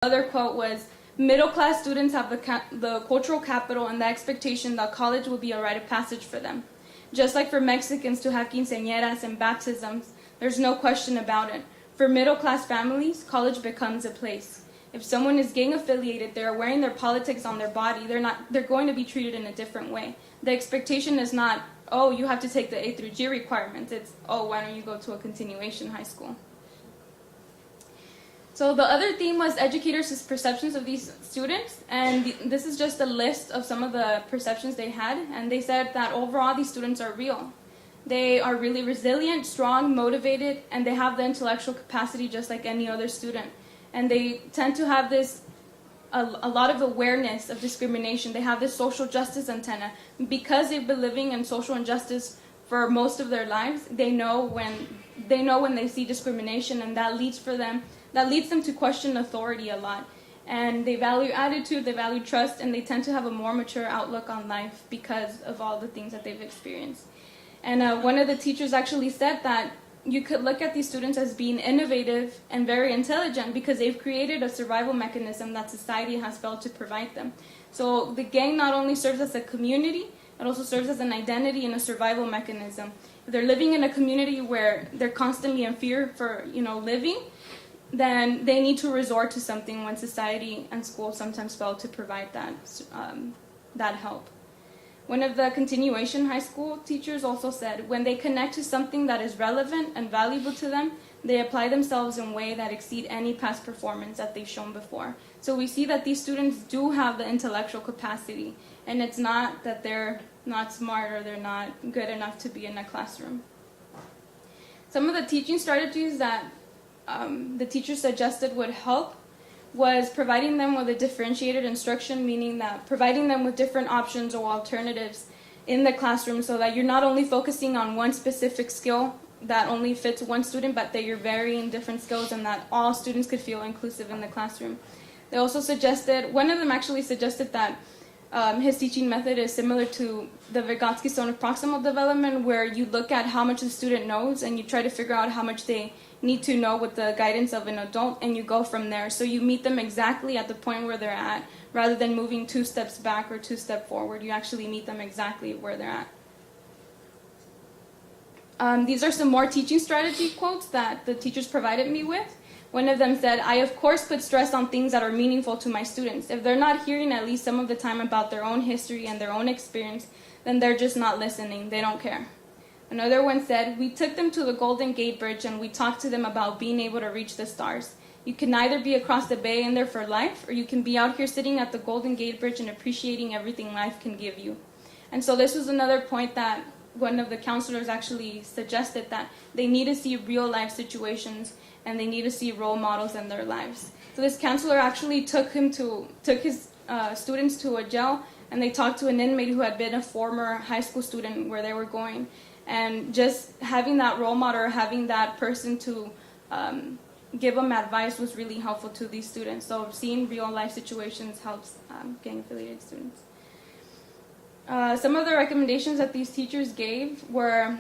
Another quote was, middle-class students have the cultural capital and the expectation that college will be a rite of passage for them. Just like for Mexicans to have quinceañeras and baptisms, there's no question about it. For middle-class families, college becomes a place. If someone is gang-affiliated, they're wearing their politics on their body, they're going to be treated in a different way. The expectation is not, oh, you have to take the A through G requirements. It's, oh, why don't you go to a continuation high school? So the other theme was educators' perceptions of these students, and this is just a list of some of the perceptions they had, and they said that overall these students are real. They are really resilient, strong, motivated, and they have the intellectual capacity just like any other student. And they tend to have this, a lot of awareness of discrimination. They have this social justice antenna. Because they've been living in social injustice for most of their lives, they know when they see discrimination, and that leads them to question authority a lot. And they value attitude, they value trust, and they tend to have a more mature outlook on life because of all the things that they've experienced. And one of the teachers actually said that you could look at these students as being innovative and very intelligent because they've created a survival mechanism that society has failed to provide them. So the gang not only serves as a community, it also serves as an identity and a survival mechanism. If they're living in a community where they're constantly in fear for, living, then they need to resort to something when society and school sometimes fail to provide that help. One of the continuation high school teachers also said, when they connect to something that is relevant and valuable to them, they apply themselves in a way that exceed any past performance that they've shown before. So we see that these students do have the intellectual capacity, and it's not that they're not smart or they're not good enough to be in a classroom. Some of the teaching strategies that the teacher suggested would help was providing them with a differentiated instruction, meaning that providing them with different options or alternatives in the classroom so that you're not only focusing on one specific skill that only fits one student, but that you're varying different skills and that all students could feel inclusive in the classroom. They also suggested, one of them actually suggested that his teaching method is similar to the Vygotsky zone of proximal development, where you look at how much the student knows and you try to figure out how much they need to know with the guidance of an adult, and you go from there. So you meet them exactly at the point where they're at, rather than moving 2 steps back or 2 steps forward. You actually meet them exactly where they're at. These are some more teaching strategy quotes that the teachers provided me with. One of them said, I of course put stress on things that are meaningful to my students. If they're not hearing at least some of the time about their own history and their own experience, then they're just not listening. They don't care. Another one said, we took them to the Golden Gate Bridge and we talked to them about being able to reach the stars. You can either be across the bay in there for life, or you can be out here sitting at the Golden Gate Bridge and appreciating everything life can give you. And so this was another point that one of the counselors actually suggested, that they need to see real life situations and they need to see role models in their lives. So this counselor actually took his students to a jail, and they talked to an inmate who had been a former high school student where they were going. And just having that role model, or having that person to give them advice was really helpful to these students. So seeing real life situations helps gang-affiliated students. Some of the recommendations that these teachers gave were,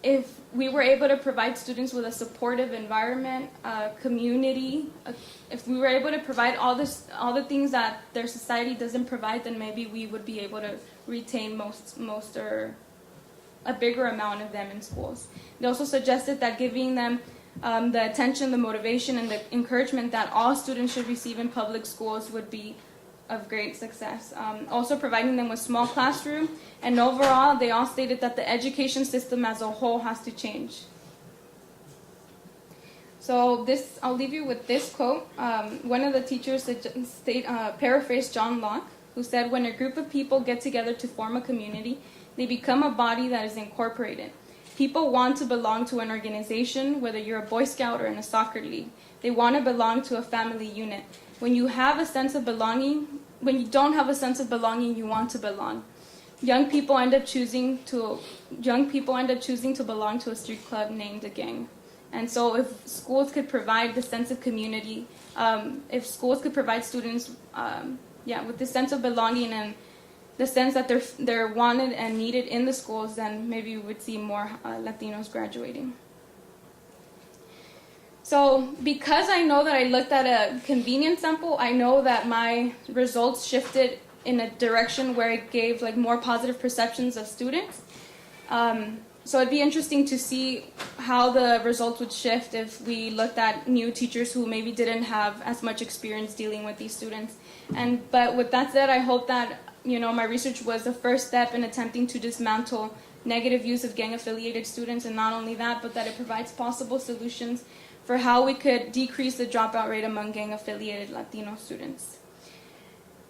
if we were able to provide students with a supportive environment, community, if we were able to provide all the things that their society doesn't provide, then maybe we would be able to retain most or a bigger amount of them in schools. They also suggested that giving them the attention, the motivation, and the encouragement that all students should receive in public schools would be of great success. Also providing them with small classroom, and overall they all stated that the education system as a whole has to change. So I'll leave you with this quote. One of the teachers paraphrased John Locke, who said, when a group of people get together to form a community, they become a body that is incorporated. People want to belong to an organization, whether you're a Boy Scout or in a soccer league. They want to belong to a family unit. When you have a sense of belonging, when you don't have a sense of belonging, you want to belong. Young people end up choosing to belong to a street club named a gang. And so if schools could provide the sense of community, if schools could provide students with the sense of belonging and the sense that they're wanted and needed in the schools, then maybe we would see more Latinos graduating. So because I know that I looked at a convenience sample, I know that my results shifted in a direction where it gave like more positive perceptions of students. So it'd be interesting to see how the results would shift if we looked at new teachers who maybe didn't have as much experience dealing with these students. But with that said, I hope that my research was the first step in attempting to dismantle negative use of gang-affiliated students, and not only that, but that it provides possible solutions for how we could decrease the dropout rate among gang-affiliated Latino students.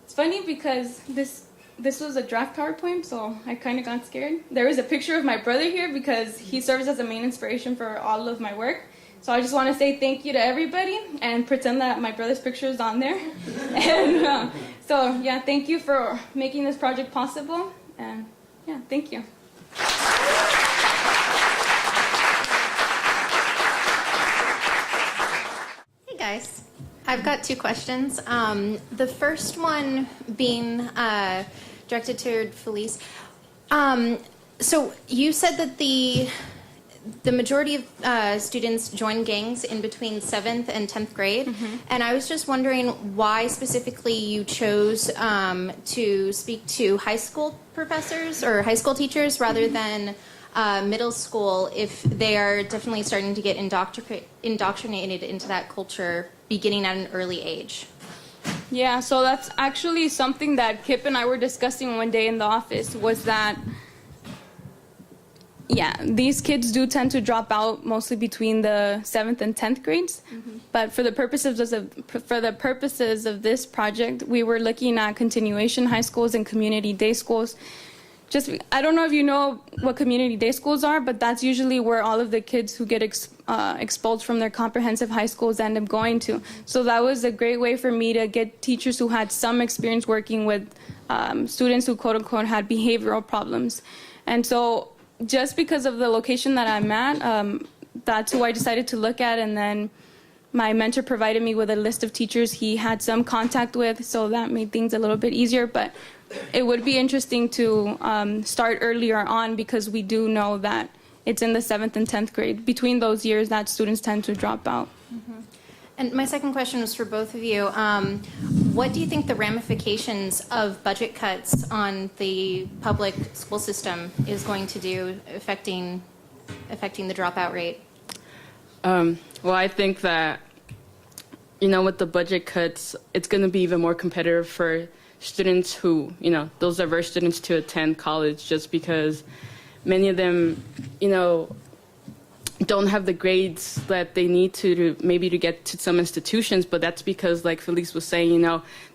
It's funny because this was a draft PowerPoint, so I kind of got scared. There is a picture of my brother here because he serves as a main inspiration for all of my work. So I just want to say thank you to everybody and pretend that my brother's picture is on there. And so yeah, thank you for making this project possible. And yeah, thank you. Hey guys. I've got two questions. The first one being directed toward Felice. So you said that the majority of students join gangs in between 7th and 10th grade. Mm-hmm. And I was just wondering why specifically you chose to speak to high school professors or high school teachers rather than middle school, if they are definitely starting to get indoctrinated into that culture beginning at an early age. Yeah, so that's actually something that Kip and I were discussing one day in the office, was that, yeah, these kids do tend to drop out mostly between the 7th and 10th grades. Mm-hmm. But for the purposes of this project, we were looking at continuation high schools and community day schools. I don't know if you know what community day schools are, but that's usually where all of the kids who get expelled from their comprehensive high schools end up going to. So that was a great way for me to get teachers who had some experience working with students who, quote unquote, had behavioral problems. And so just because of the location that I'm at, that's who I decided to look at. And then my mentor provided me with a list of teachers he had some contact with, so that made things a little bit easier. But it would be interesting to start earlier on, because we do know that it's in the 7th and 10th grade, between those years, that students tend to drop out. Mm-hmm. And my second question was for both of you. What do you think the ramifications of budget cuts on the public school system is going to do affecting the dropout rate? Well, I think that, with the budget cuts, it's going to be even more competitive for students who, those diverse students to attend college, just because many of them, don't have the grades that they need to get to some institutions. But that's because, like Felice was saying,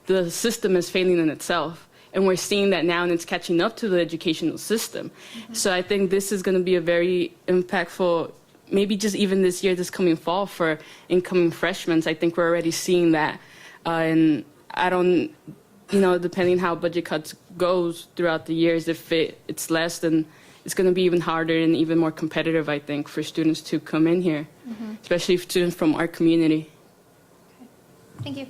the system is failing in itself. And we're seeing that now, and it's catching up to the educational system. Mm-hmm. So I think this is going to be a very impactful, maybe just even this year, this coming fall, for incoming freshmen. I think we're already seeing that. And I don't, depending how budget cuts goes throughout the years, if it's less, then it's going to be even harder and even more competitive, I think, for students to come in here, mm-hmm. especially students from our community. Okay. Thank you.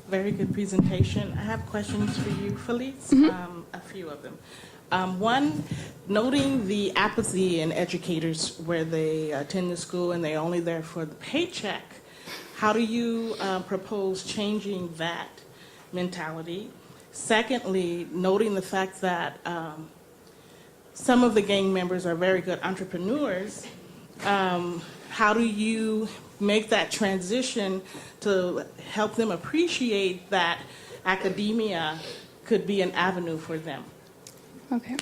Very good presentation. I have questions for you, Felice, Mm-hmm. A few of them. One, noting the apathy in educators where they attend the school and they're only there for the paycheck, how do you propose changing that mentality? Secondly, noting the fact that some of the gang members are very good entrepreneurs, how do you make that transition to help them appreciate that academia could be an avenue for them? Okay.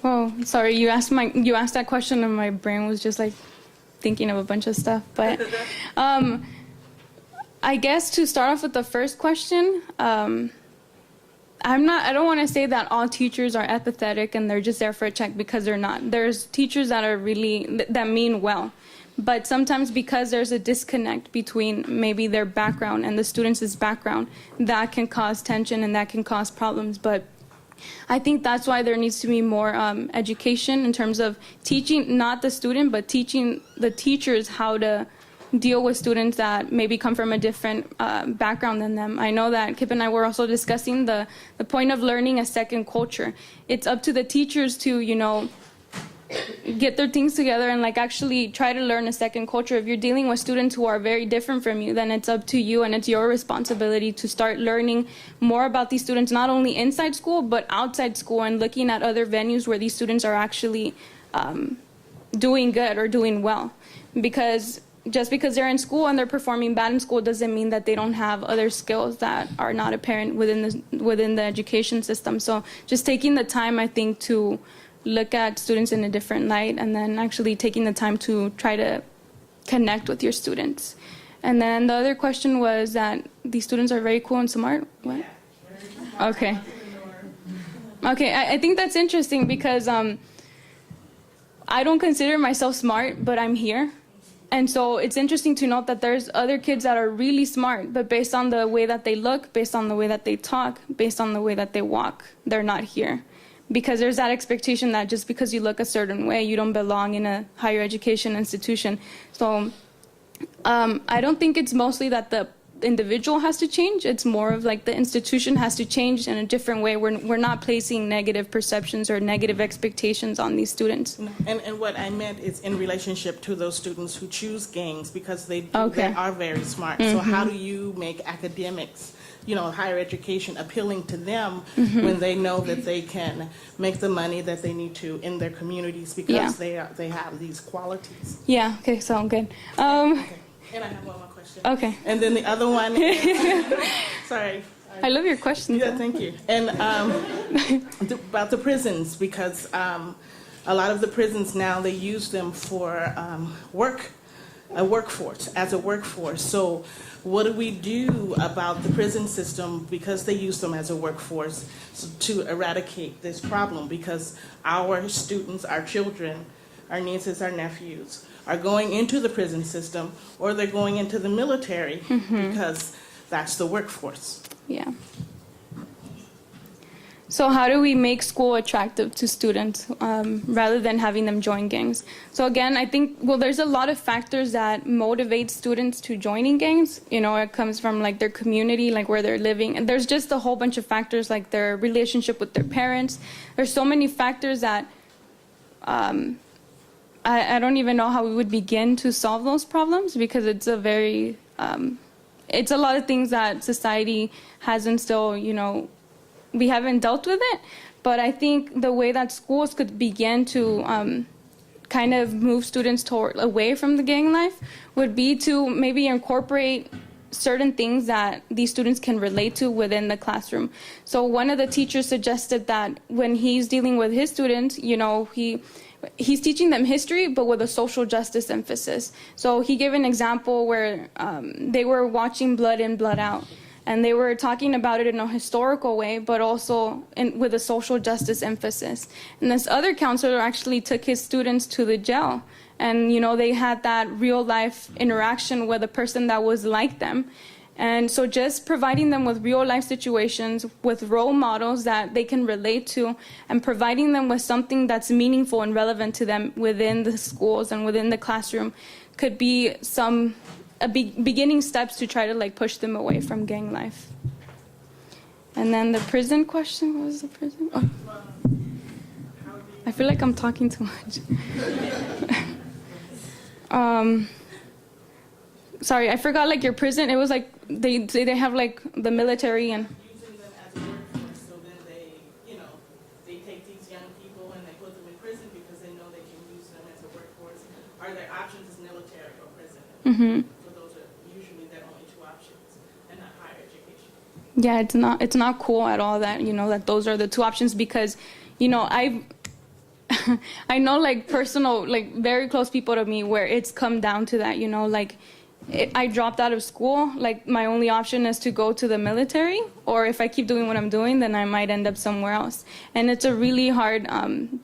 Well, sorry, you asked that question and my brain was just like thinking of a bunch of stuff. But I guess to start off with the first question, I don't want to say that all teachers are apathetic and they're just there for a check, because they're not. There's teachers that are that mean well. But sometimes, because there's a disconnect between maybe their background and the students' background, that can cause tension and that can cause problems. But I think that's why there needs to be more education in terms of teaching, not the student, but teaching the teachers how to deal with students that maybe come from a different background than them. I know that Kip and I were also discussing the point of learning a second culture. It's up to the teachers to, get their things together and like actually try to learn a second culture. If you're dealing with students who are very different from you, then it's up to you and it's your responsibility to start learning more about these students, not only inside school but outside school, and looking at other venues where these students are actually doing good or doing well. Because just because they're in school and they're performing bad in school doesn't mean that they don't have other skills that are not apparent within the education system. So just taking the time, I think, to look at students in a different light, and then actually taking the time to try to connect with your students. And then the other question was that these students are very cool and smart. What? Okay. Okay, I think that's interesting because I don't consider myself smart, but I'm here. And so it's interesting to note that there's other kids that are really smart, but based on the way that they look, based on the way that they talk, based on the way that they walk, they're not here. Because there's that expectation that just because you look a certain way, you don't belong in a higher education institution. So I don't think it's mostly that the individual has to change. It's more of like the institution has to change in a different way. We're not placing negative perceptions or negative expectations on these students. And what I meant is in relationship to those students who choose gangs, because they Okay. are very smart. So how do you make academics, higher education appealing to them when they know that they can make the money that they need to in their communities because they have these qualities? Yeah, okay, sound good. Okay. And I have one more question. Okay. And then the other one, sorry. I love your questions. Yeah, thank you. And about the prisons, because a lot of the prisons now, they use them for as a workforce. So what do we do about the prison system, because they use them as a workforce, to eradicate this problem? Because our students, our children, our nieces, our nephews are going into the prison system, or they're going into the military because that's the workforce. Yeah. So how do we make school attractive to students rather than having them join gangs? So again, I think, there's a lot of factors that motivate students to joining gangs. It comes from like their community, like where they're living. And there's just a whole bunch of factors, like their relationship with their parents. There's so many factors that I don't even know how we would begin to solve those problems, because it's a very, it's a lot of things that society hasn't still, we haven't dealt with it. But I think the way that schools could begin to kind of move students away from the gang life would be to maybe incorporate certain things that these students can relate to within the classroom. So one of the teachers suggested that when he's dealing with his students, he's teaching them history, but with a social justice emphasis. So he gave an example where they were watching Blood In, Blood Out. And they were talking about it in a historical way, but also with a social justice emphasis. And this other counselor actually took his students to the jail. And, they had that real life interaction with a person that was like them. And so just providing them with real life situations, with role models that they can relate to, and providing them with something that's meaningful and relevant to them within the schools and within the classroom could be beginning steps to try to like push them away from gang life. And then the prison question, what was the prison? Oh. I feel like I'm talking too much. Sorry, I forgot like your prison. It was like they have like the military and Using them as a workforce, so then they take these young people and they put them in prison because they know they can use them as a workforce. Are their options is military or prison? So those are usually their only two options, and not higher education. yeah, it's not cool at all that that those are the two options, because I know like personal, like very close people to me where it's come down to that, like I dropped out of school, like my only option is to go to the military, or if I keep doing what I'm doing, then I might end up somewhere else. And it's a really hard,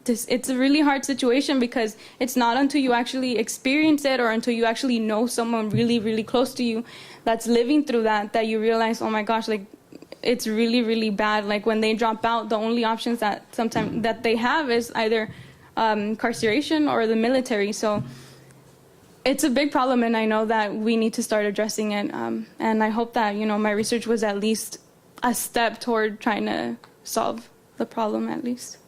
it's a really hard situation, because it's not until you actually experience it or until you actually know someone really, really close to you that's living through that you realize, oh my gosh, like it's really, really bad. Like when they drop out, the only options that sometimes that they have is either incarceration or the military. So it's a big problem, and I know that we need to start addressing it. And I hope that, my research was at least a step toward trying to solve the problem, at least.